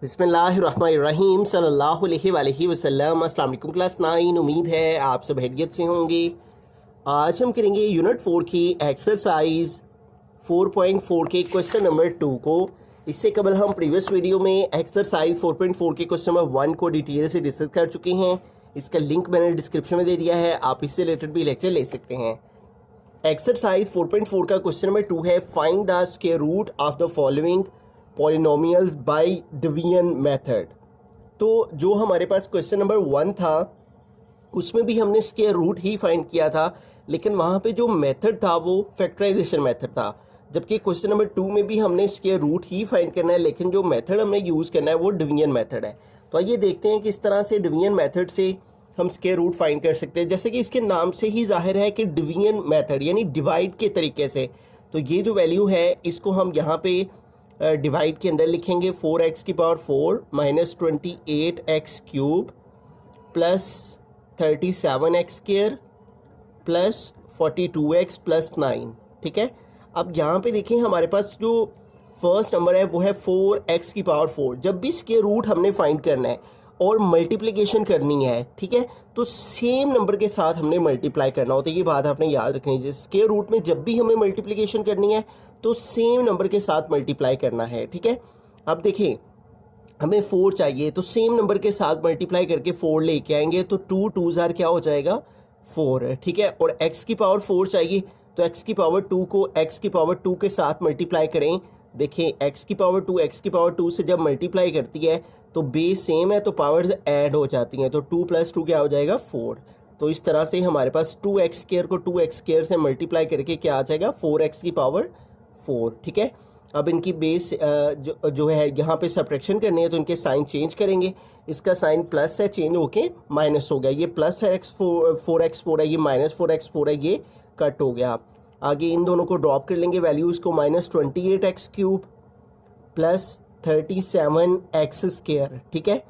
बिस्मिल्लाहिर्रहमानिर्रहीम सल्लल्लाहु अलैहि वसल्लम। अस्सलाम वालेकुम क्लास 9। उम्मीद है आप सब खैरियत से होंगे। आज हम करेंगे यूनिट 4 की एक्सरसाइज 4.4 के क्वेश्चन नंबर 2 को। इससे कबल हम प्रीवियस वीडियो में एक्सरसाइज 4.4 के क्वेश्चन नंबर 1 को डिटेल से डिस्कस कर चुके हैं। इसका लिंक मैंने डिस्क्रिप्शन में दे दिया है, आप इससे रिलेटेड भी लेक्चर ले सकते हैं। एक्सरसाइज 4.4 का क्वेश्चन नंबर 2 है, find the square root of the following polynomials by division method. तो जो हमारे पास क्वेश्चन नंबर 1 था उसमें भी हमने स्क्वायर रूट ही फाइंड किया था, लेकिन वहाँ पे जो मेथड था वो फैक्टराइजेशन मेथड था। जबकि क्वेश्चन नंबर 2 में भी हमने स्क्वायर रूट ही फाइंड करना है, लेकिन जो मेथड हमने यूज़ करना है वो डिवीजन मेथड है। तो आइए देखते हैं किस तरह से डिवीजन मेथड से हम स्क्वायर रूट फाइंड कर सकते हैं। जैसे कि इसके नाम से ही जाहिर है कि डिवीजन मेथड यानी डिवाइड के तरीके से। तो ये जो वैल्यू है इसको हम यहाँ पे डिवाइड के अंदर लिखेंगे 4x की power 4 minus 28x cube plus 37x square plus 42x plus 9। ठीक है, अब यहाँ पे देखें हमारे पास जो फर्स्ट नंबर है वो है 4x की पावर 4। जब भी स्क्वायर रूट हमने फाइंड करना है और मल्टीप्लिकेशन करनी है, ठीक है, तो सेम नंबर के साथ हमने मल्टीप्लाई करना होता है। ये बात आपने याद रखनी है। स्क्वायर रूट में जब भी हमें मल्टीप्लिकेशन करनी है तो सेम नंबर के साथ मल्टीप्लाई करना है। ठीक है, अब देखिए हमें 4 चाहिए तो सेम नंबर के साथ मल्टीप्लाई करके 4 लेके आएंगे तो 2 2 जार क्या हो जाएगा 4। ठीक है, और x की पावर 4 चाहिए तो x की पावर 2 को x की पावर 2 के साथ मल्टीप्लाई करें। देखें x की पावर 2 से जब मल्टीप्लाई करती है तो बेस सेम है तो पावर्स ऐड हो जाती हैं, तो 2 + 2 क्या हो जाएगा 4। तो इस तरह से हमारे पास 2x स्क्वायर को 2x स्क्वायर से मल्टीप्लाई करके क्या आ जाएगा 4x की पावर 4। ठीक है, अब इनकी बेस जो है यहाँ पे सब्ट्रैक्शन करनी है तो इनके साइन चेंज करेंगे। इसका साइन प्लस है, चेंज होके माइनस हो गया। ये प्लस है x4 है, ये माइनस 4x4 है, ये कट हो गया। आगे इन दोनों को ड्रॉप कर लेंगे वैल्यूज़ को, minus 28x cube plus 37x square. ठीक है,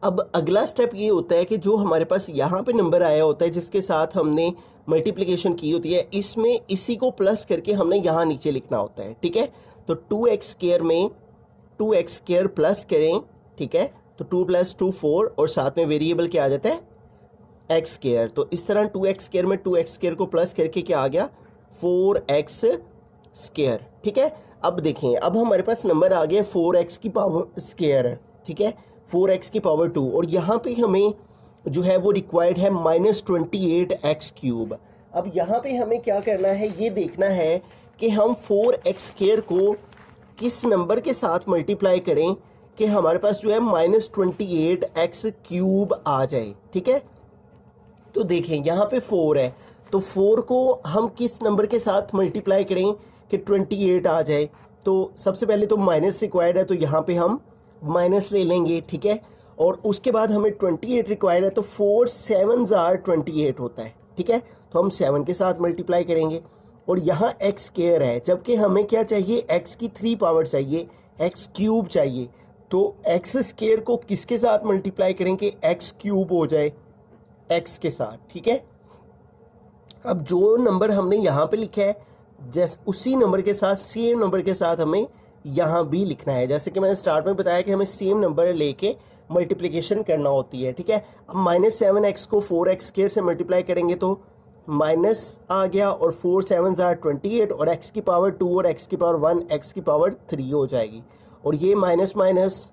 अब अगला स्टेप ये होता है कि जो हमारे पास यहाँ पे नंबर आया होता है जिसके साथ हमने मल्टीप्लिकेशन की होती है, इसमें इसी को प्लस करके हमने यहाँ नीचे लिखना होता है। ठीक है, तो 2x स्क्वायर में 2x स्क्वायर प्लस करें। ठीक है, तो 2 + 2 4 और साथ में वेरिएबल क्या आ जाता है x स्क्वायर। तो इस तरह 2x स्क्वायर में 2x स्क्वायर को प्लस करके क्या आ गया 4x स्क्वायर। ठीक है, अब देखें अब हमारे पास नंबर आ गया 4x की पावर स्क्वायर। ठीक है, 4x की पावर 2 और यहाँ पे हमें जो है वो रिक्वायर्ड है माइनस 28x क्यूब। अब यहाँ पे हमें क्या करना है ये देखना है कि हम 4x स्क्वायर को किस नंबर के साथ मल्टीप्लाई करें कि हमारे पास जो है माइनस 28x क्यूब आ जाए। ठीक है, तो देखें यहाँ पे 4 है तो 4 को हम किस नंबर के साथ मल्टीप्लाई करें कि 28 आ जाए। तो सबसे पहले तो माइनस रिक्वायर्ड है तो यहाँ पे हम माइनस ले लेंगे। ठीक है, और उसके बाद हमें 28 रिक्वायर्ड है तो 4 7 जार 28 होता है। ठीक है, तो हम 7 के साथ मल्टीप्लाई करेंगे और यहाँ x स्क्वायर है, जबकि हमें क्या चाहिए x की 3 पावर चाहिए, x क्यूब चाहिए। तो x स्क्वायर को किसके साथ मल्टीप्लाई करें कि x क्यूब हो जाए x के साथ। ठीक है, अब जो नंबर हमने यहाँ पे लिखा है जैसे उसी नंबर के साथ सेम नंबर के साथ हमें यहाँ भी लिखना है। जैसे कि मैंने स्टार्ट में बताया कि हमें सेम नंबर लेके मल्टीप्लिकेशन करना होती है। ठीक है, अब -7x को 4x स्क्वायर से मल्टीप्लाई करेंगे तो माइनस आ गया और 4 7 जार 28 और x की पावर 2 और x की पावर 1 x की पावर 3 हो जाएगी। और ये माइनस माइनस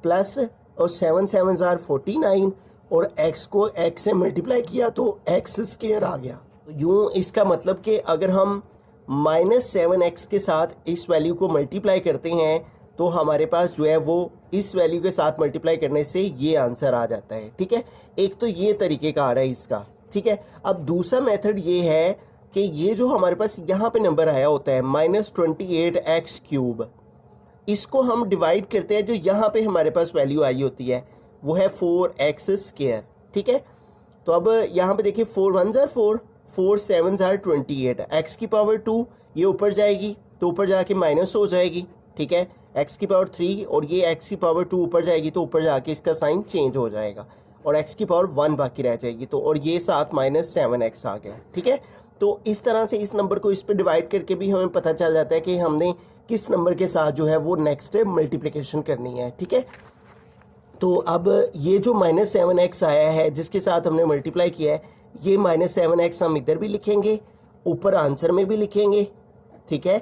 प्लस और 7 7 जार 49 और x को x से मल्टीप्लाई किया तो x स्क्वायर आ गया। तो यूँ इसका मतलब कि अगर हम -7x के साथ इस वैल्यू को मल्टीप्लाई करते हैं तो हमारे पास जो है वो इस वैल्यू के साथ मल्टीप्लाई करने से ये आंसर आ जाता है। ठीक है, एक तो ये तरीके का आ रहा है इसका। ठीक है, अब दूसरा मेथड ये है कि ये जो हमारे पास यहाँ पे नंबर आया होता है माइनस 28x क्यूब, इसको हम डिवाइड करते हैं। जो यहाँ पे हमारे पास वैल्यू आई होती है वो है 4x स्क्वायर। ठीक है, तो अब यहाँ पे देखिए 4 1 जार 4 4 7 जार 28, x की पावर 2 ये ऊपर जाएगी तो ऊपर जाके माइनस हो जाएगी। ठीक है, x की पावर 3 और ये x की पावर 2 ऊपर जाएगी तो ऊपर जाके इसका साइन चेंज हो जाएगा और x की पावर 1 बाकी रह जाएगी। तो और ये साथ -7x आ गया। ठीक है, तो इस तरह से इस नंबर को इस पर डिवाइड करके भी हमें पता चल जाता है कि हमने किस नंबर के साथ जो है वो नेक्स्ट मल्टीप्लिकेशन करनी है, ठीक है। तो अब ये जो -7x आया है जिसके साथ हमने मल्टीप्लाई किया है, ये -7x हम इधर भी लिखेंगे, ऊपर आंसर में भी लिखेंगे, ठीक है।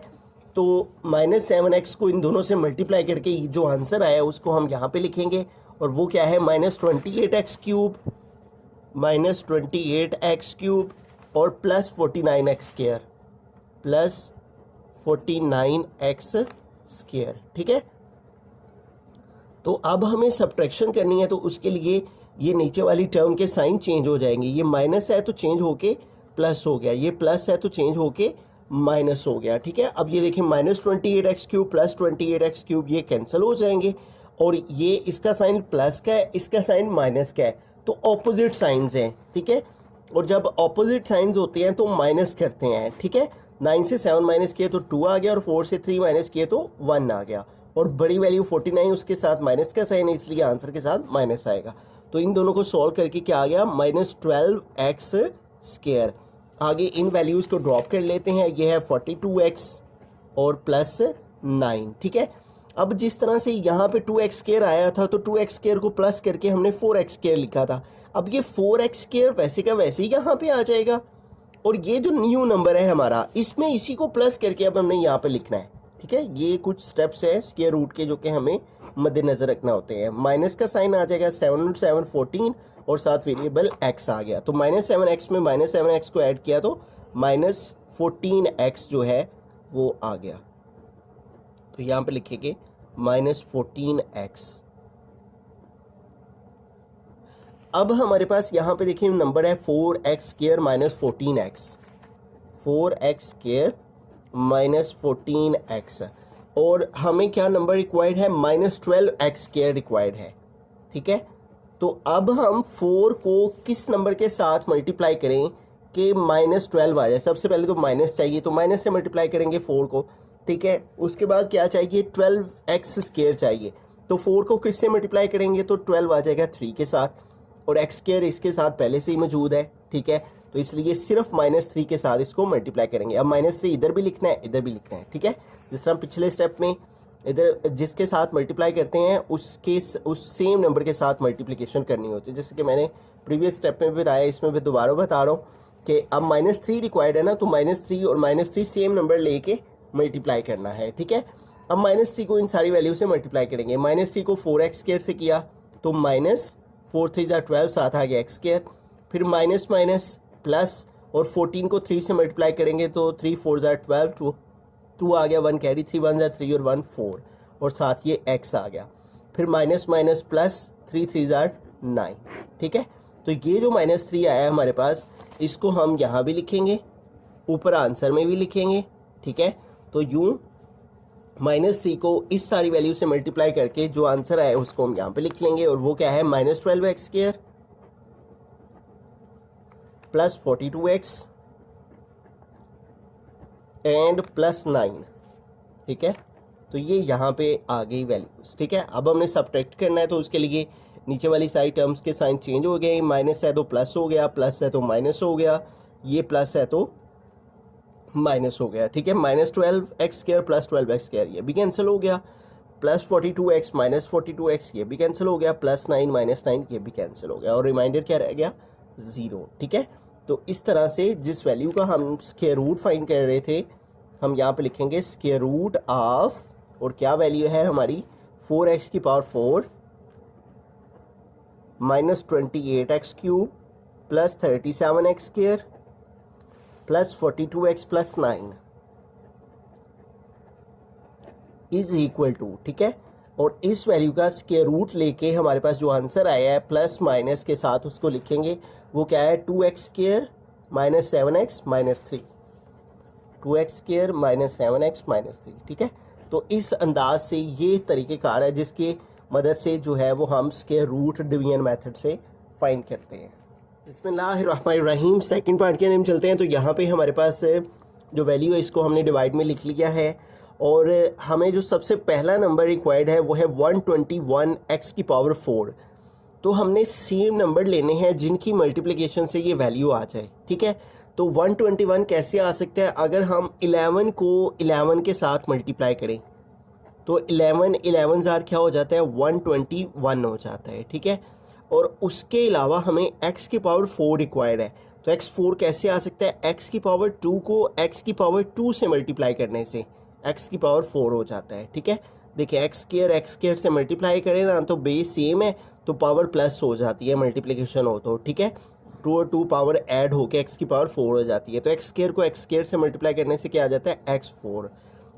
तो -7x को इन दोनों से मल्टीप्लाई करके ये जो आंसर आया है उसको हम यहाँ पे लिखेंगे, और वो क्या है -28x क्यूब, -28x क्यूब और plus 49x square, plus 49x square, ठीक है। तो अब हमें सब्ट्रैक्शन करनी है, तो उसके लिए ये नीचे वाली टर्म के साइन चेंज हो जाएंगे। ये माइनस है तो चेंज होके प्लस हो गया, ये प्लस है तो चेंज होके माइनस हो गया, ठीक है। अब ये देखिए -28x cube plus 28x cube ये कैंसिल हो जाएंगे, और ये इसका साइन प्लस का है, इसका साइन माइनस का है, तो ऑपोजिट साइंस हैं, ठीक है। और जब ऑपोजिट साइंस होते हैं तो माइनस करते हैं, ठीक है। 9 से 7 माइनस किए तो 2 आ गया, और 4 से 3 माइनस किए तो 1 आ गया, और बड़ी वैल्यू 49 उसके साथ माइनस का साइन है, इसलिए आंसर के साथ माइनस आएगा। तो इन दोनों को सॉल्व करके क्या आ गया -12x स्क्वायर। आगे इन वैल्यूज़ को ड्रॉप कर लेते हैं, ये है 42x और प्लस 9, ठीक है। अब जिस तरह से यहाँ पे 2x स्क्वायर आया था, तो 2x स्क्वायर को प्लस करके हमने 4x स्क्वायर लिखा था। अब ये 4x स्क्वायर वैसे का वैसे ही यहाँ पे आ जाएगा, और ये जो न्यू नंबर है हमारा, इसमें इसी को प्लस करके अब हमने यहाँ पे लिखना है, ठीक है। ये कुछ स्टेप्स हैं स्क्वायर रूट के जो कि हमें मद्देनजर रखना होते हैं। माइनस का साइन आ जाएगा, 7 और 7 14, और साथ वेरिएबल x आ गया, तो -7x में -7x को ऐड किया तो -14x जो है वो आ गया। तो यहाँ पे लिखेंगे -14x। अब हमारे पास यहाँ पे देखिए नंबर है 4x square -14x, 4x square -14x, और हमें क्या नंबर रिक्वायर्ड है -12x स्क्वायर रिक्वायर्ड है, ठीक है। तो अब हम 4 को किस नंबर के साथ मल्टीप्लाई करें कि -12 आ जाए। सबसे पहले तो माइनस चाहिए, तो माइनस से मल्टीप्लाई करेंगे 4 को, ठीक है। उसके बाद क्या चाहिए 12x स्क्वायर चाहिए, तो 4 को किससे मल्टीप्लाई करेंगे तो 12 आ जाएगा 3 के साथ, और x स्क्वायर इसके साथ पहले से ही मौजूद है, ठीक है। तो इसलिए सिर्फ -3 के साथ इसको मल्टीप्लाई करेंगे। अब -3 इधर भी लिखना है, इधर भी लिखना है, ठीक है। जिस तरह पिछले स्टेप में इधर जिसके साथ मल्टीप्लाई करते हैं उसके उस सेम नंबर के साथ मल्टीप्लिकेशन करनी होती है, जैसे कि मैंने प्रीवियस स्टेप में भी बताया, इसमें भी दोबारा बता रहा हूँ कि अब -3 रिक्वायर्ड है ना, तो -3 और -3 सेम नंबर लेके मल्टीप्लाई करना है, ठीक है। अब -3 को इन सारी वैल्यू से मल्टीप्लाई करेंगे। -3 को 4x स्क्वायर से किया तो -4 3 12 साथ आ गया x स्क्वायर, फिर माइनस माइनस प्लस, और 14 को 3 से मल्टीप्लाई करेंगे तो 3 4 12, 2 आ गया, 1 कैरी, 3 1 3 और 1 4, और साथ ये x आ गया, फिर माइनस माइनस प्लस, 3 3 9, ठीक है। तो ये जो -3 आया है हमारे पास, इसको हम यहाँ भी लिखेंगे, ऊपर आंसर में भी लिखेंगे, ठीक है। तो यूँ -3 को इस सारी वैल्यू से मल्टीप्लाई करके जो आंसर आया उसको हम यहाँ पे लिख लेंगे, और वो क्या है -12x square plus 42x and plus 9, ठीक है। तो ये यहाँ पे आ गई वैल्यूज, ठीक है। अब हमने सब्ट्रैक्ट करना है, तो उसके लिए नीचे वाली सारी टर्म्स के साइन चेंज हो गए, माइनस है तो प्लस हो गया, प्लस है तो माइनस हो गया, ये प्लस है तो माइनस हो गया, ठीक है। -12x square plus 12x square ये भी कैंसिल हो गया, प्लस 42x -42x ये भी कैंसिल हो गया, प्लस 9 -9 ये भी कैंसिल हो गया, और रिमाइंडर क्या रह गया 0, ठीक है। तो इस तरह से जिस वैल्यू का हम स्क्वायर रूट फाइंड कर रहे थे, हम यहाँ पे लिखेंगे स्क्वायर रूट ऑफ, और क्या वैल्यू है हमारी 4x की power 4 -28x cube plus 37x square plus 42x plus 9 is equal to, ठीक है। और इस वैल्यू का स्क्वायर रूट लेके हमारे पास जो आंसर आया है प्लस माइनस के साथ उसको लिखेंगे, वो क्या है 2x square -7x -3, 2x square -7x -3, ठीक है। तो इस अंदाज से ये तरीक़ेकार है जिसके मदद से जो है वो हम स्क्वायर रूट डिवीजन मेथड से फाइंड करते हैं। बिस्मिल्लाहिर्रहमानिर्रहीम, सेकंड पार्ट के अंदर हम चलते हैं। तो यहाँ पे हमारे पास जो वैल्यू है इसको हमने डिवाइड में लिख लिया है, और हमें जो सबसे पहला नंबर रिक्वायर्ड है वो है 121x की पावर 4। तो हमने सेम नंबर लेने हैं जिनकी मल्टीप्लिकेशन से ये वैल्यू आ जाए, ठीक है। तो 121 कैसे आ सकता है? अगर हम 11 को 11 के साथ मल्टीप्लाई करें तो 11 ज़ार क्या हो जाता है? 121 हो जाता है, ठीक है। और उसके अलावा हमें x की पावर 4 रिक्वायर्ड है, तो x4 कैसे आ सकता है? x की पावर 2 को x की पावर 2 से मल्टीप्लाई करने से x की पावर 4 हो जाता है, ठीक है। देखिए x स्क्वायर से मल्टीप्लाई करें ना तो बेस सेम है, तो पावर प्लस हो जाती है मल्टीप्लिकेशन हो तो, ठीक है। 2 और 2 पावर ऐड होकर x की पावर 4 हो जाती है, तो x स्क्वायर को x स्क्वायर से मल्टीप्लाई करने से क्या आ जाता है? x4।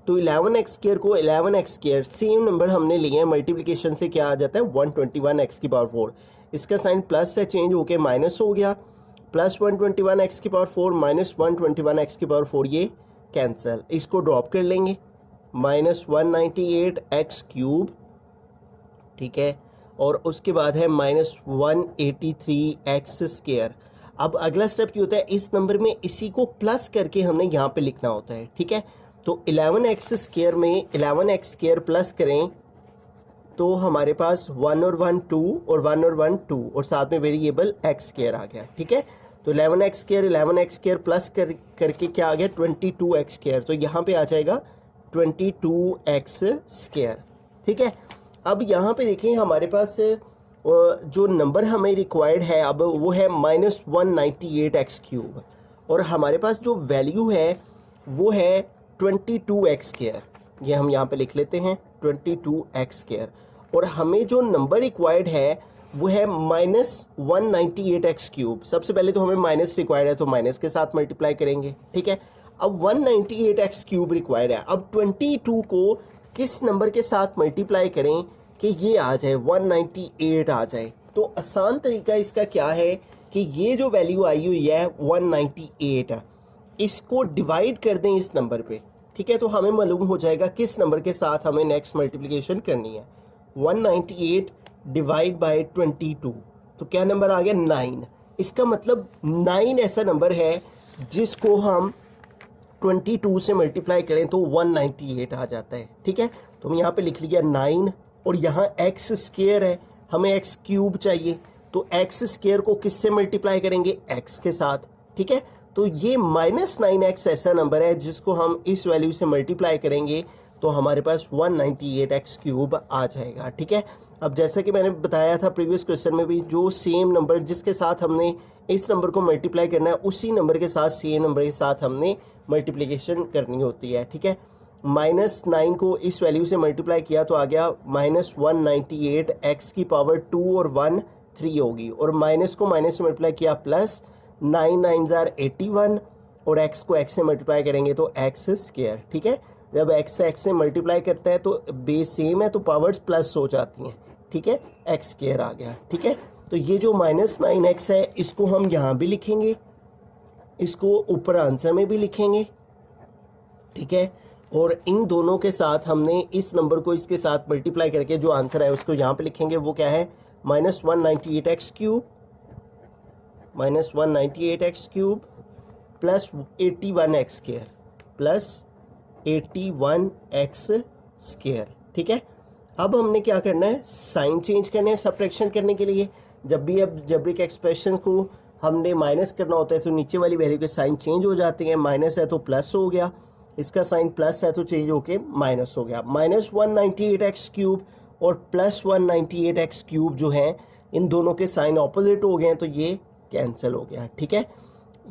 तो 11x स्क्वायर को 11x स्क्वायर सेम नंबर हमने लिए हैं, मल्टीप्लिकेशन से क्या आ जाता है? 121x की पावर 4। इसका साइन प्लस से चेंज होके माइनस हो गया, प्लस 121x की पावर 4 माइनस 121x की पावर 4, ये कैंसिल, इसको ड्रॉप कर लेंगे, माइनस 198x क्यूब, ठीक है। और उसके बाद है माइनस 183x स्क्वायर। अब अगला स्टेप क्या होता है? इस नंबर में इसी को प्लस करके हमने यहाँ पे लिखना होता है, ठीक है। तो 11x स्क्वायर में 11x स्क्वायर प्लस करें तो हमारे पास 1 और 1 2 और 1 और 1 2 और साथ में वेरिएबल x स्क्वायर आ गया, ठीक है। तो 11x स्क्वायर प्लस करके क्या आ गया? 22x square. तो यहाँ पे आ जाएगा 22x स्क्वायर, ठीक है। अब यहाँ पे देखें हमारे पास जो नंबर हमें रिक्वायर्ड है अब वो है माइनस 198x क्यूब, और हमारे पास जो वैल्यू है वो है 22x स्क्वायर। ये हम यहाँ पे लिख लेते हैं 22x स्क्वायर, और हमें जो नंबर रिक्वायर्ड है वो है माइनस 198x क्यूब। सबसे पहले तो हमें माइनस रिक्वायर्ड है तो माइनस के साथ मल्टीप्लाई करेंगे, ठीक है। अब 198x क्यूब रिक्वायर्ड है, अब 22 को किस नंबर के साथ मल्टीप्लाई करें कि ये आ जाए 198 आ जाए? तो आसान तरीका इसका क्या है कि ये जो वैल्यू आई हुई है 198, इसको डिवाइड कर दें इस नंबर पे, ठीक है। तो हमें मालूम हो जाएगा किस नंबर के साथ हमें नेक्स्ट मल्टीप्लिकेशन करनी है। 198 डिवाइड बाय 22, तो क्या नंबर आ गया? 9। इसका मतलब 9 ऐसा नंबर है जिसको हम 22 से मल्टीप्लाई करें तो 198 आ जाता है, ठीक है। तो हम यहाँ पे लिख लिया 9, और यहाँ x स्क्वायर है, हमें x क्यूब चाहिए, तो x स्क्वायर को किससे मल्टीप्लाई करेंगे? x के साथ, ठीक है। तो ये माइनस 9x ऐसा नंबर है जिसको हम इस वैल्यू से मल्टीप्लाई करेंगे तो हमारे पास 198x क्यूब आ जाएगा, ठीक है। अब जैसा कि मैंने बताया था प्रीवियस क्वेश्चन में भी, जो सेम नंबर जिसके साथ हमने इस नंबर को मल्टीप्लाई करना है उसी नंबर के साथ सेम नंबर के साथ हमने मल्टीप्लिकेशन करनी होती है, ठीक है। माइनस 9 को इस वैल्यू से मल्टीप्लाई किया तो आ गया माइनस 198, x की पावर 2 और 1 3 होगी, और माइनस को माइनस से मल्टीप्लाई किया प्लस 9 9 ज़ार 81, और x को x से मल्टीप्लाई करेंगे तो x स्क्वायर, ठीक है। जब x से मल्टीप्लाई करता है तो बेस सेम है तो पावर्स प्लस हो जाती हैं, ठीक है। x स्क्वायर आ गया, ठीक है। तो ये जो माइनस 9x है इसको हम यहाँ भी लिखेंगे, इसको ऊपर आंसर में भी लिखेंगे, ठीक है। और इन दोनों के साथ हमने इस नंबर को इसके साथ मल्टीप्लाई करके जो आंसर है उसको यहाँ पे लिखेंगे, वो क्या है? Minus 198x cube, minus 198x cube plus 81x square plus 81x square, ठीक है। अब हमने क्या करना है? साइन चेंज करना है सब्ट्रैक्शन करने के लिए। जब भी अब जबरिक एक्सप्रेशन को हमने माइनस करना होता है तो नीचे वाली वैल्यू के साइन चेंज हो जाते हैं, माइनस है तो प्लस हो गया, इसका साइन प्लस है तो चेंज होके माइनस हो गया। माइनस 198x क्यूब और प्लस 198x क्यूब जो है इन दोनों के साइन ऑपोजिट हो गए हैं तो ये कैंसिल हो गया, ठीक है।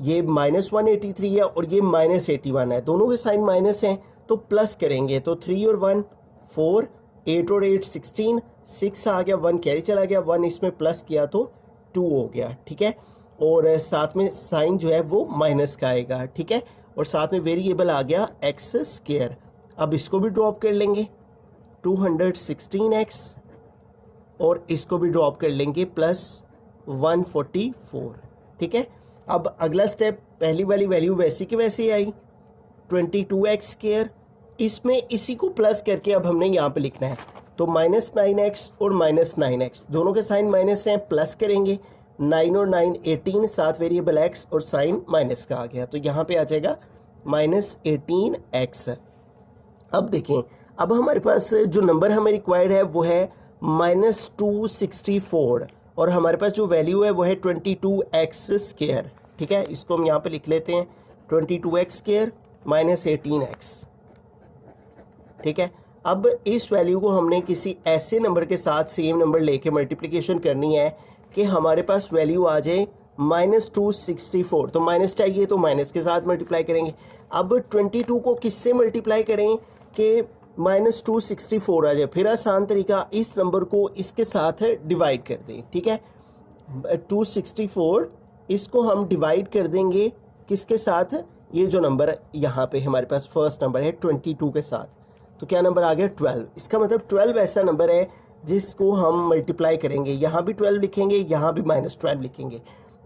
ये माइनस 183 है और ये माइनस 81 है, दोनों के साइन माइनस हैं तो प्लस करेंगे तो 3 और 1 4, 8 और 8 16, 6 आ गया, 1 कैरी चला गया, 1 इसमें प्लस किया तो 2 हो गया, ठीक है। और साथ में साइन जो है वो माइनस का आएगा, ठीक है। और साथ में वेरिएबल आ गया x स्क्वायर। अब इसको भी ड्रॉप कर लेंगे 216x, और इसको भी ड्रॉप कर लेंगे प्लस 144, ठीक है। अब अगला स्टेप, पहली वाली वैल्यू वैसी की वैसी आई 22x स्क्वायर, इसमें इसी को प्लस करके अब हमने यहाँ पे लिखना है तो माइनस 9x और माइनस 9x दोनों के साइन माइनस हैं, प्लस करेंगे 9 और 9 18, साथ वेरिएबल x और साइन माइनस का आ गया तो यहाँ पे आ जाएगा माइनस 18x। अब देखें, अब हमारे पास जो नंबर हमें रिक्वायर्ड है वो है माइनस 264, और हमारे पास जो वैल्यू है वो है 22x स्क्वायर, ठीक है, इसको हम यहाँ पे लिख लेते हैं 22x² माइनस 18x। ठीक है, अब इस वैल्यू को हमने किसी ऐसे नंबर के साथ सेम नंबर लेके मल्टीप्लिकेशन करनी है कि हमारे पास वैल्यू आ जाए -264। तो माइनस चाहिए तो माइनस के साथ मल्टीप्लाई करेंगे। अब 22 को किससे मल्टीप्लाई करें कि -264 आ जाए? फिर आसान तरीका, इस नंबर को इसके साथ डिवाइड कर दें। ठीक है, 264 इसको हम डिवाइड कर देंगे किसके साथ? ये जो नंबर यहाँ पे हमारे पास फर्स्ट नंबर है 22 के साथ, तो क्या नंबर आ गया 12। इसका मतलब 12 ऐसा नंबर है जिसको हम मल्टीप्लाई करेंगे, यहाँ भी 12 लिखेंगे, यहाँ भी -12 लिखेंगे।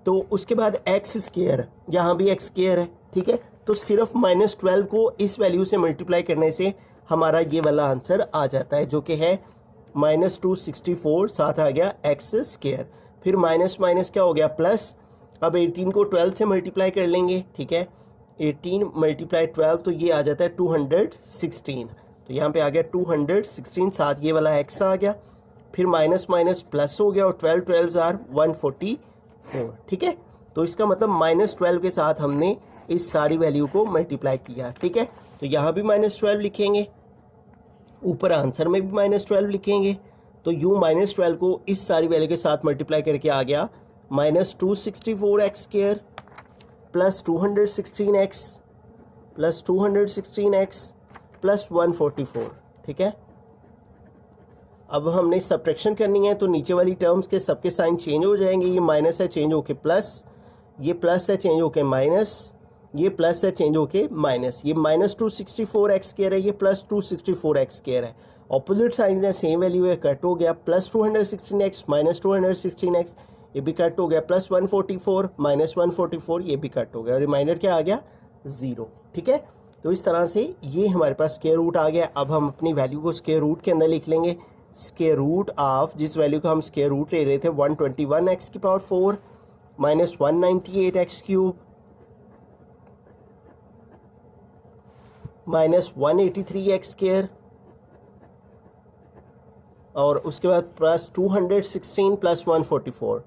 तो उसके बाद x², यहाँ भी x² है। ठीक है, तो सिर्फ -12 को इस वैल्यू से मल्टीप्लाई करने से हमारा ये वाला आंसर आ जाता है, जो कि है -264, साथ आ गया x²। फिर माइनस माइनस क्या हो गया प्लस। अब 18 को 12 से मल्टीप्लाई कर लेंगे। ठीक है, 18 × 12 तो ये आ जाता है 216। तो यहाँ पे आ गया 216, साथ ये वाला x आ गया, फिर माइनस माइनस प्लस हो गया और 12 12 आर 144। ठीक है, तो इसका मतलब -12 के साथ हमने इस सारी वैल्यू को मल्टीप्लाई किया। ठीक है, तो यहाँ भी -12 लिखेंगे, ऊपर आंसर में भी -12 लिखेंगे। तो यूँ -12 को इस सारी वैल्यू के साथ मल्टीप्लाई करके आ गया -264x² plus 216x plus 216x plus 144। ठीक है, अब हमने सब्ट्रैक्शन करनी है, तो नीचे वाली टर्म्स के सबके साइन चेंज हो जाएंगे। ये माइनस है चेंज होके प्लस, ये प्लस है चेंज होके माइनस, ये प्लस है चेंज होके माइनस। ये -264x² है, ये प्लस 264x² है। ऑपोजिट साइन है, सेम वैल्यू है, कट हो गया प्लस 216x माइनस 216x, ये भी कट हो गया प्लस 144 माइनस 144, ये भी कट हो गया। रिमाइंडर क्या आ गया 0। ठीक है, तो इस तरह से ये हमारे पास स्क्वायर रूट आ गया। अब हम अपनी वैल्यू को स्क्वायर रूट के अंदर लिख लेंगे। स्क्वायर रूट ऑफ जिस वैल्यू का हम स्क्वायर रूट ले रहे थे 121x⁴ minus 198x³ minus 183x² और उसके बाद plus 216 plus 144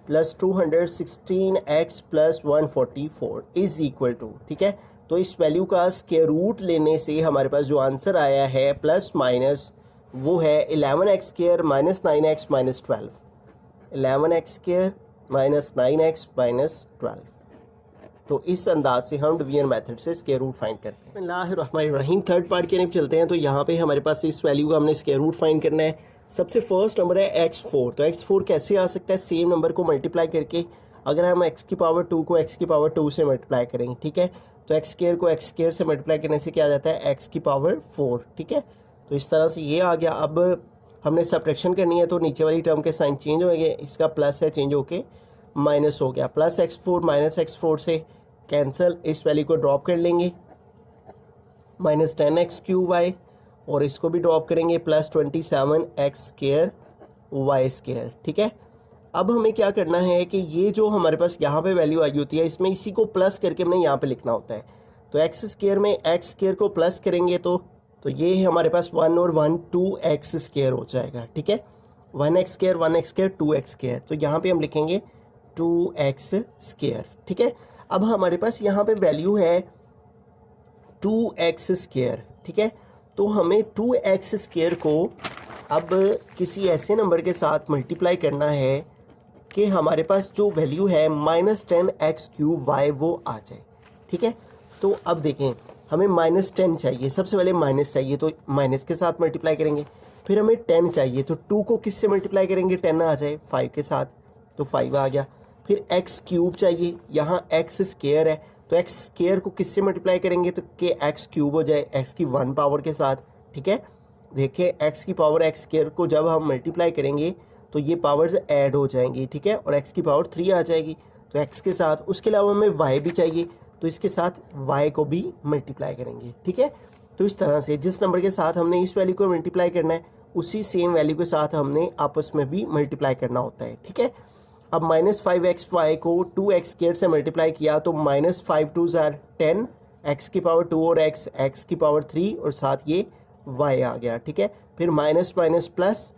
plus 216x plus 144 is equal to. ठीक है, तो इस वैल्यू का स्क्वायर रूट लेने से हमारे पास जो आंसर आया है प्लस माइनस वो है 11x² minus 9x minus 12। 11x² minus 9x minus 12। तो इस अंदाज से हम डिवीजन मेथड से स्क्वायर रूट फाइंड करते हैं। बिस्मिल्लाहिर्रहमानिर्रहीम, थर्ड पार्ट की तरफ चलते हैं। तो यहाँ पे हमारे पास इस वैल्यू का हमने स्क्वायर रूट फाइंड करना है। सबसे फर्स्ट नंबर है x4। तो x4 कैसे आ सकता है? सेम नंबर को मल्टीप्लाई करके, अगर हम x⁻² को x⁻² से मल्टीप्लाई करेंगे। ठीक है, तो x² को x² से मल्टीप्लाई करने से क्या आ जाता है x⁻4। ठीक है, तो इस तरह से ये आ गया। अब हमने सब्ट्रैक्शन करनी है, तो नीचे वाली टर्म के साइन चेंज होंगे, इसका प्लस है चेंज होके माइनस हो गया। प्लस x4 माइनस x4 से कैंसिल, इस वैल्यू को ड्रॉप कर लेंगे माइनस 10x³ और इसको भी ड्रॉप करेंगे प्लस 27x² y²। ठीक है, अब हमें क्या करना है कि ये जो हमारे पास यहाँ पे वैल्यू आई होती है, इसमें इसी को प्लस करके हमने यहाँ पे लिखना होता है। तो x² में x² को प्लस करेंगे तो ये हमारे पास 1 और 1 2x² हो जाएगा। ठीक है, 1x² 1x² 2x², तो यहाँ पे हम लिखेंगे 2x²। ठीक है, अब हमारे पास यहाँ पे वैल्यू है 2x²। ठीक है, तो हमें 2x² को अब किसी ऐसे नंबर के साथ मल्टीप्लाई करना है कि हमारे पास जो वैल्यू है -10x³ वो आ जाए। ठीक है, तो अब देखें, हमें -10 चाहिए, सबसे पहले माइनस चाहिए तो माइनस के साथ मल्टीप्लाई करेंगे। फिर हमें 10 चाहिए तो 2 को किससे मल्टीप्लाई करेंगे? 10 आ जाए 5 के साथ, तो 5 आ गया। फिर x³ चाहिए, यहाँ x² है तो x² को किससे मल्टीप्लाई करेंगे तो कि x³ हो जाए x की 1 पावर के साथ। ठीक है, देखिए x की पावर x² को जब हम मल्टीप्लाई करेंगे तो ये पावर्स ऐड हो जाएंगी। ठीक है, और x की पावर 3 आ जाएगी तो x के साथ। उसके अलावा हमें y भी चाहिए तो इसके साथ y को भी मल्टीप्लाई करेंगे। ठीक है, तो इस तरह से जिस नंबर के साथ हमने इस वैल्यू को मल्टीप्लाई करना है उसी सेम वैल्यू के साथ हमने आपस में भी मल्टीप्लाई करना होता है। ठीक है, अब -5xy को 2x² से मल्टीप्लाई किया तो -5 2 आर 10, x⁻² और x⁻3 और साथ ये y आ गया। ठीक है, फिर माइनस माइनस प्लस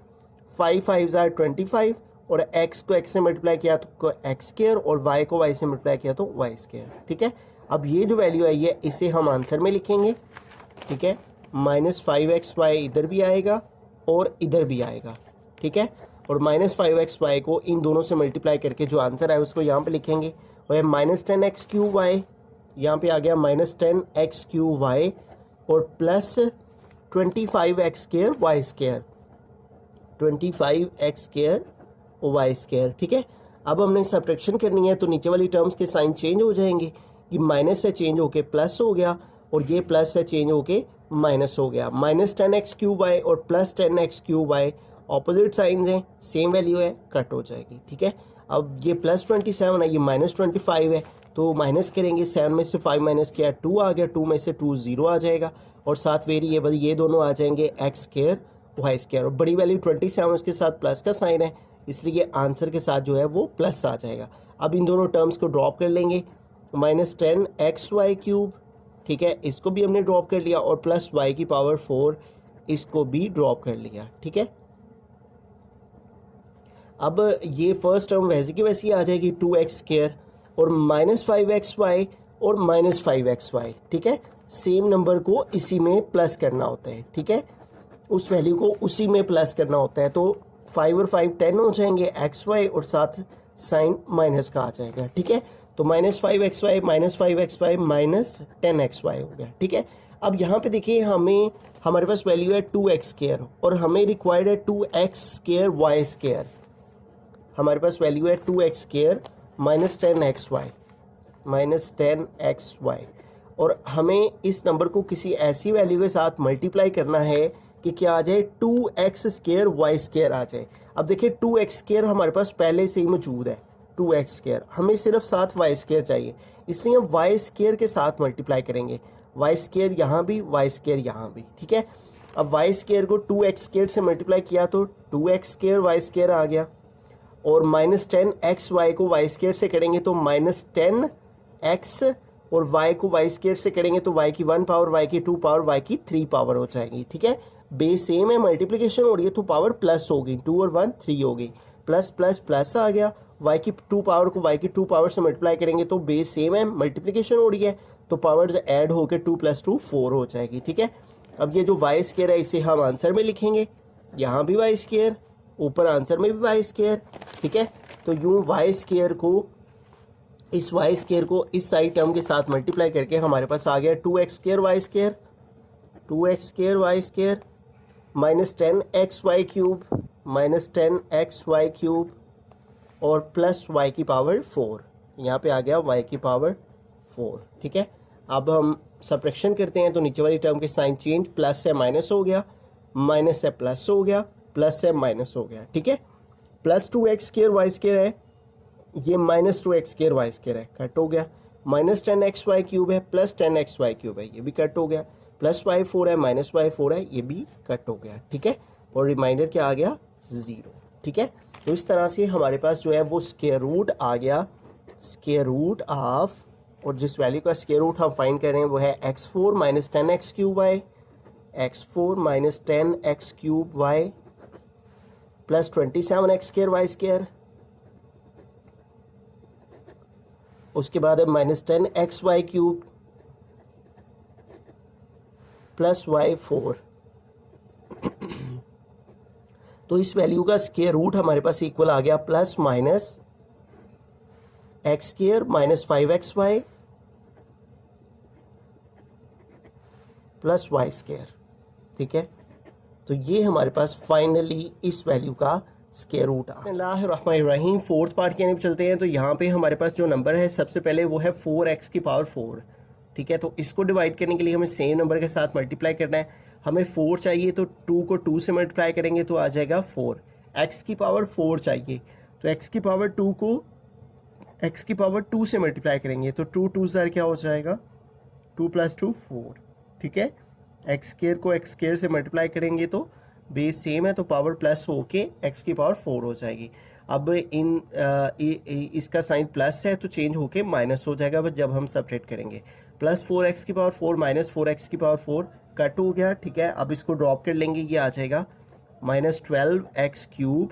5 5 आर 25 और x को x से मल्टीप्लाई किया तो एक्स स्क्वायर और y को y से मल्टीप्लाई किया तो y स्क्वायर। ठीक है, अब ये जो वैल्यू आई है इसे हम आंसर में लिखेंगे। ठीक है, -5xy इधर भी आएगा और इधर भी आएगा। ठीक है, और -5xy को इन दोनों से मल्टीप्लाई करके जो आंसर है उसको यहाँ पे लिखेंगे। और -10x3y यहाँ पे आ गया -10x3y और plus 25x² y square, 25x² y square. ठीक है, अब हमने सब्ट्रैक्शन करनी है तो नीचे वाली टर्म्स के साइन चेंज हो जाएंगे। ये माइनस से चेंज होके प्लस हो गया और ये प्लस से चेंज होके माइनस हो गया। -10x3y और प्लस 10x3y ऑपोजिट साइंस हैं, सेम वैल्यू है, कट हो जाएगी। ठीक है, अब ये +27 है, ये -25 है, तो माइनस करेंगे। 7 में से 5 माइनस किया 2 आ गया, 2 में से 2 0 आ जाएगा और साथ वेरिएबल ये दोनों आ जाएंगे x² y स्क्वायर। और बड़ी वैल्यू 27 उसके साथ प्लस का साइन है, इसलिए आंसर के साथ जो है वो प्लस आ जाएगा। अब इन दोनों टर्म्स को ड्रॉप कर लेंगे, -10xy3, ठीक है, इसको भी हमने ड्रॉप कर लिया और प्लस y की पावर 4 इसको भी ड्रॉप कर लिया। ठीक है, अब ये फर्स्ट टर्म वैसे की वैसी आ जाएगी 2x² और -5xy और -5xy। ठीक है, सेम नंबर को इसी में प्लस करना होता है। ठीक है, उस वैल्यू को उसी में प्लस करना होता है, तो 5 और 5 10 हो जाएंगे xy और साथ साइन माइनस का आ जाएगा। ठीक है, तो -5xy -5xy -10xy हो गया। ठीक है, अब यहाँ पे देखिए हमारे पास वैल्यू है 2x² और हमें रिक्वायर्ड है 2x² y स्क्वायर। हमारे पास वैल्यू है 2x² -10xy और हमें इस नंबर को किसी ऐसी वैल्यू के साथ मल्टीप्लाई करना है कि क्या आ जाए 2x² y स्क्वायर आ जाए। अब देखिए 2x² हमारे पास पहले से ही मौजूद है 2x², हमें सिर्फ साथ y स्क्वायर चाहिए, इसलिए हम y स्क्वायर के साथ मल्टीप्लाई करेंगे। y स्क्वायर यहाँ भी, y स्क्वायर यहाँ भी। ठीक है, अब y स्क्वायर को 2x² से मल्टीप्लाई किया तो 2x² y स्क्वायर आ गया और -10xy को y स्क्वायर से करेंगे तो -10x और y को y स्क्वायर से करेंगे तो y की 1 पावर, y की 2 पावर, y की 3 पावर हो जाएगी। ठीक है, बेस सेम है, मल्टीप्लिकेशन हो रही है तो पावर प्लस हो गई, 2 और 1 3 हो गई, प्लस प्लस प्लस आ गया। y की 2 पावर को y की 2 पावर से मल्टीप्लाई करेंगे तो बेस सेम है, मल्टीप्लिकेशन हो रही है तो पावर्स ऐड होकर 2 + 2 4 हो जाएगी। ठीक है, अब ये जो y स्क्वायर है इसे हम आंसर में लिखेंगे, यहाँ भी y स्क्वायर, ऊपर आंसर में भी y स्क्वायर। ठीक है, तो यूँ y स्क्वायर को इस y स्क्वायर को इस साइड टर्म के साथ मल्टीप्लाई करके हमारे पास आ गया 2x² y square, 2x² y square -10xy³ -10xy³ और प्लस y की पावर 4, यहाँ पे आ गया y की पावर 4। ठीक है, अब हम सब्ट्रैक्शन करते हैं तो नीचे वाली टर्म के साइन चेंज, प्लस से माइनस हो गया, माइनस से प्लस हो गया, प्लस से माइनस हो गया। ठीक है, प्लस 2x² y स्क्वायर है, ये -2x² y स्क्वायर है, कट हो गया। -10xy³ है, प्लस 10xy³ है, ये भी कट हो गया। प्लस y4 है, -y4 है, ये भी कट हो गया। ठीक है, और रिमाइंडर क्या आ गया 0। ठीक है, तो इस तरह से हमारे पास जो है वो स्क्वायर रूट आ गया, स्क्वायर रूट ऑफ, और जिस वैल्यू का स्क्वायर रूट हम फाइंड कर रहे हैं वो है x4 -10x³ x4 -10x³ plus 27x² y square, उसके बाद है -10xy³ प्लस y4। तो इस वैल्यू का स्क्वायर रूट हमारे पास इक्वल आ गया plus minus x² -5xy plus y square. ठीक है, तो ये हमारे पास फाइनली इस वैल्यू का स्क्वायर रूट आ। बिस्मिल्लाहिर्रहमानिर्रहीम, फोर्थ पार्ट की तरफ चलते हैं। तो यहाँ पे हमारे पास जो नंबर है सबसे पहले वो है 4x की पावर 4। ठीक है, तो इसको डिवाइड करने के लिए हमें सेम नंबर के साथ मल्टीप्लाई करना है। हमें 4 चाहिए तो 2 को 2 से मल्टीप्लाई करेंगे तो आ जाएगा 4। x की पावर 4 चाहिए तो x की पावर 2 को x की पावर 2 से मल्टीप्लाई करेंगे तो 2 2 सर क्या हो जाएगा 2 + 2 4। ठीक है, एक्स स्क्वायर को एक्स स्क्वायर से मल्टीप्लाई करेंगे तो बेस सेम है तो पावर प्लस होके x की पावर 4 हो जाएगी। अब इसका साइन प्लस है तो चेंज होके माइनस हो जाएगा जब हम सब्ट्रैक्ट करेंगे। प्लस 4x की पावर 4 माइनस 4x की पावर 4 कट हो गया। ठीक है, अब इसको ड्रॉप कर लेंगे, ये आ जाएगा -12x³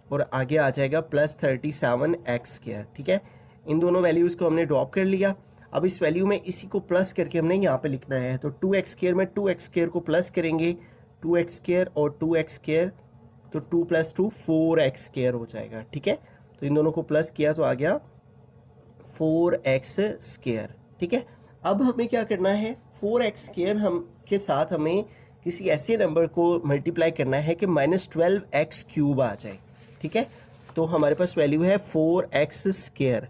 और आगे आ जाएगा +37x²। ठीक है, इन दोनों वैल्यूज़ को हमने ड्रॉप कर लिया। अब इस वैल्यू में इसी को प्लस करके हमने यहाँ पे लिखना है, तो 2x² में 2x² को प्लस करेंगे, 2x² और 2x², तो 2 + 2 4x² हो जाएगा। ठीक है, तो इन दोनों को प्लस किया तो आ गया 4x²। ठीक है, अब हमें क्या करना है, 4x² हम के साथ हमें किसी ऐसे नंबर को मल्टीप्लाई करना है कि -12x³ आ जाए। ठीक है, तो हमारे पास वैल्यू है 4x²,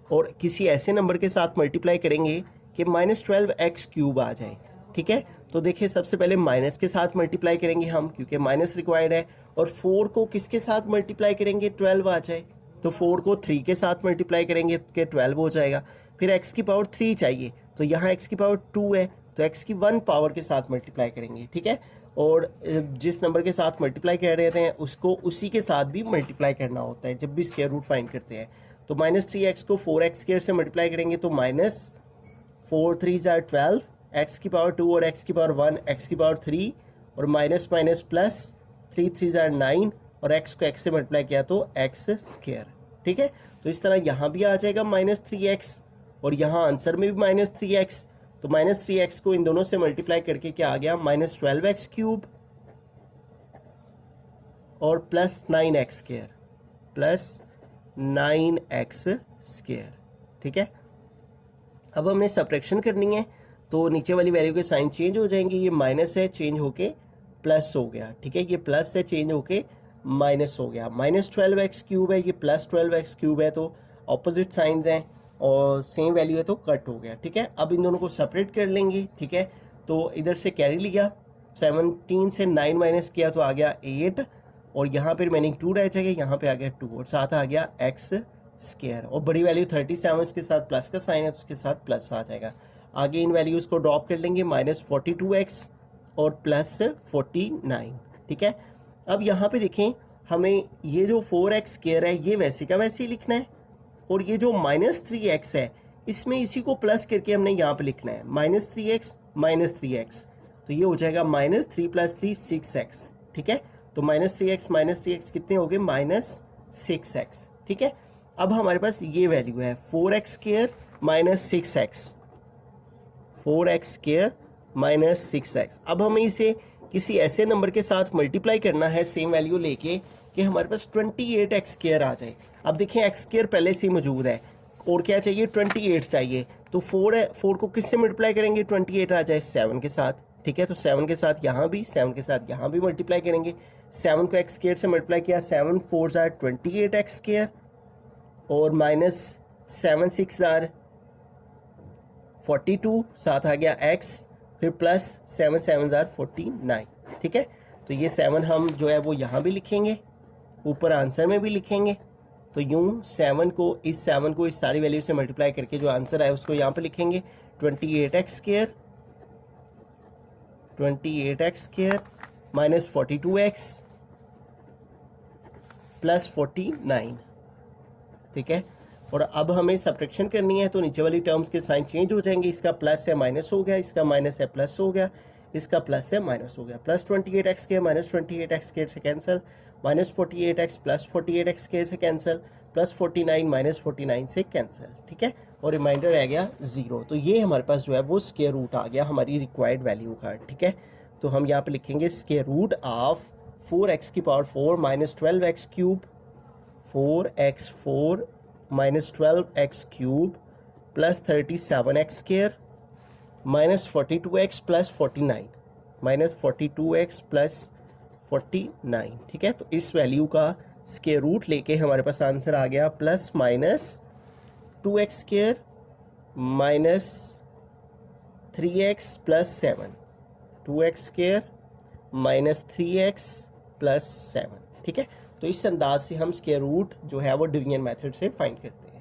और किसी ऐसे नंबर के साथ मल्टीप्लाई करेंगे कि -12x³ आ जाए। ठीक है, तो देखिए सबसे पहले माइनस के साथ मल्टीप्लाई करेंगे हम, क्योंकि माइनस रिक्वायर्ड है, और 4 को किसके साथ मल्टीप्लाई करेंगे, 12 आ जाए, तो 4 को 3 के साथ मल्टीप्लाई करेंगे कि 12 हो जाएगा। फिर x की पावर 3 चाहिए, तो यहाँ x की पावर 2 है, तो x की 1 पावर के साथ मल्टीप्लाई करेंगे। ठीक है, और जिस नंबर के साथ मल्टीप्लाई कर रहे हैं उसको उसी के साथ भी मल्टीप्लाई करना होता है जब भी स्क्वायर रूट फाइंड करते हैं। तो -3x को 4x² से मल्टीप्लाई करेंगे तो -4 3 = 12, x की पावर 2 और x की पावर 1, x की पावर 3, और माइनस माइनस प्लस, 3 3 = 9, और x को x से मल्टीप्लाई किया तो x²। ठीक है, तो इस तरह यहाँ भी आ जाएगा -3x, और यहाँ आंसर में भी -3x, तो -3x को इन दोनों से मल्टीप्लाई करके क्या आ गया, -12x³ और +9x², +9x²। ठीक है, अब हमने सब्ट्रैक्शन करनी है, तो नीचे वाली वैल्यू के साइन चेंज हो जाएंगे, ये माइनस है चेंज होके प्लस हो गया। ठीक है, ये प्लस है चेंज होके माइनस हो गया, -12x³ है, ये +12x³ है, तो ऑपोजिट साइंस हैं और सेम वैल्यू है तो कट हो गया। ठीक है, अब इन दोनों को सेपरेट कर लेंगे। ठीक है, तो इधर से कैरी लिया, 17 से 9 माइनस किया तो आ गया 8, और यहाँ पर रिमेनिंग 2 रह जाएगा, यहाँ पे आ गया 2, और साथ आ गया x², और बड़ी वैल्यू 37 के साथ प्लस का साइन है तो उसके साथ प्लस आ जाएगा। आगे इन वैल्यूज़ को ड्रॉप कर लेंगे, -42x और +49। ठीक है, अब यहाँ पे देखें, हमें ये जो 4x² है ये वैसे का वैसे ही लिखना है, और ये जो -3x है इसमें इसी को प्लस करके हमने यहाँ पे लिखना है, -3x, तो ये हो जाएगा -3 + 3 6x। ठीक है, तो -3x कितने हो गए, -6x। ठीक है, अब हमारे पास ये वैल्यू है 4x² -6x, 4x² -6x। अब हमें इसे किसी ऐसे नंबर के साथ मल्टीप्लाई करना है सेम वैल्यू लेके कि हमारे पास 28x² आ जाए। अब देखें x² पहले से ही मौजूद है, और क्या चाहिए, 28 चाहिए, तो 4 को किससे मल्टीप्लाई करेंगे, 28 आ जाए 7 के साथ। ठीक है, तो 7 के साथ यहाँ भी, 7 के साथ यहाँ भी मल्टीप्लाई करेंगे। 7 को x² से मल्टीप्लाई किया, 7 4 = 28x², और -7 6 = 42, साथ आ गया x, फिर +7 7 = 49। ठीक है, तो ये 7 हम जो है वो यहाँ भी लिखेंगे, ऊपर आंसर में भी लिखेंगे, तो यूँ 7 को इस सारी वैल्यू से मल्टीप्लाई करके जो आंसर आए उसको यहाँ पे लिखेंगे, 28x² -42x +49। ठीक है, और अब हमें सब्ट्रैक्शन करनी है, तो नीचे वाली टर्म्स के साइन चेंज हो जाएंगे, इसका प्लस है माइनस हो गया, इसका माइनस है प्लस हो गया, इसका प्लस है माइनस हो गया, +28x² -28x² से कैंसिल, -48x +48x² से कैंसिल, +49 -49 से कैंसिल। ठीक है, और रिमाइंडर रह गया 0। तो ये हमारे पास जो है वो स्क्वायर रूट आ गया हमारी रिक्वायर्ड वैल्यू का। ठीक है, तो हम यहाँ पे लिखेंगे स्क्वायर रूट ऑफ 4x की power 4 -12x³ 4x4 -12x³ +37x² -42x +49 -42x +49। ठीक है, तो इस वैल्यू का स्क्वायर रूट लेके हमारे पास आंसर आ गया +-2x² -3x +7, 2x² -3x +7। ठीक है, तो इस अंदाज से हम स्क्वायर रूट जो है वो डिवीजन मेथड से फाइंड करते हैं।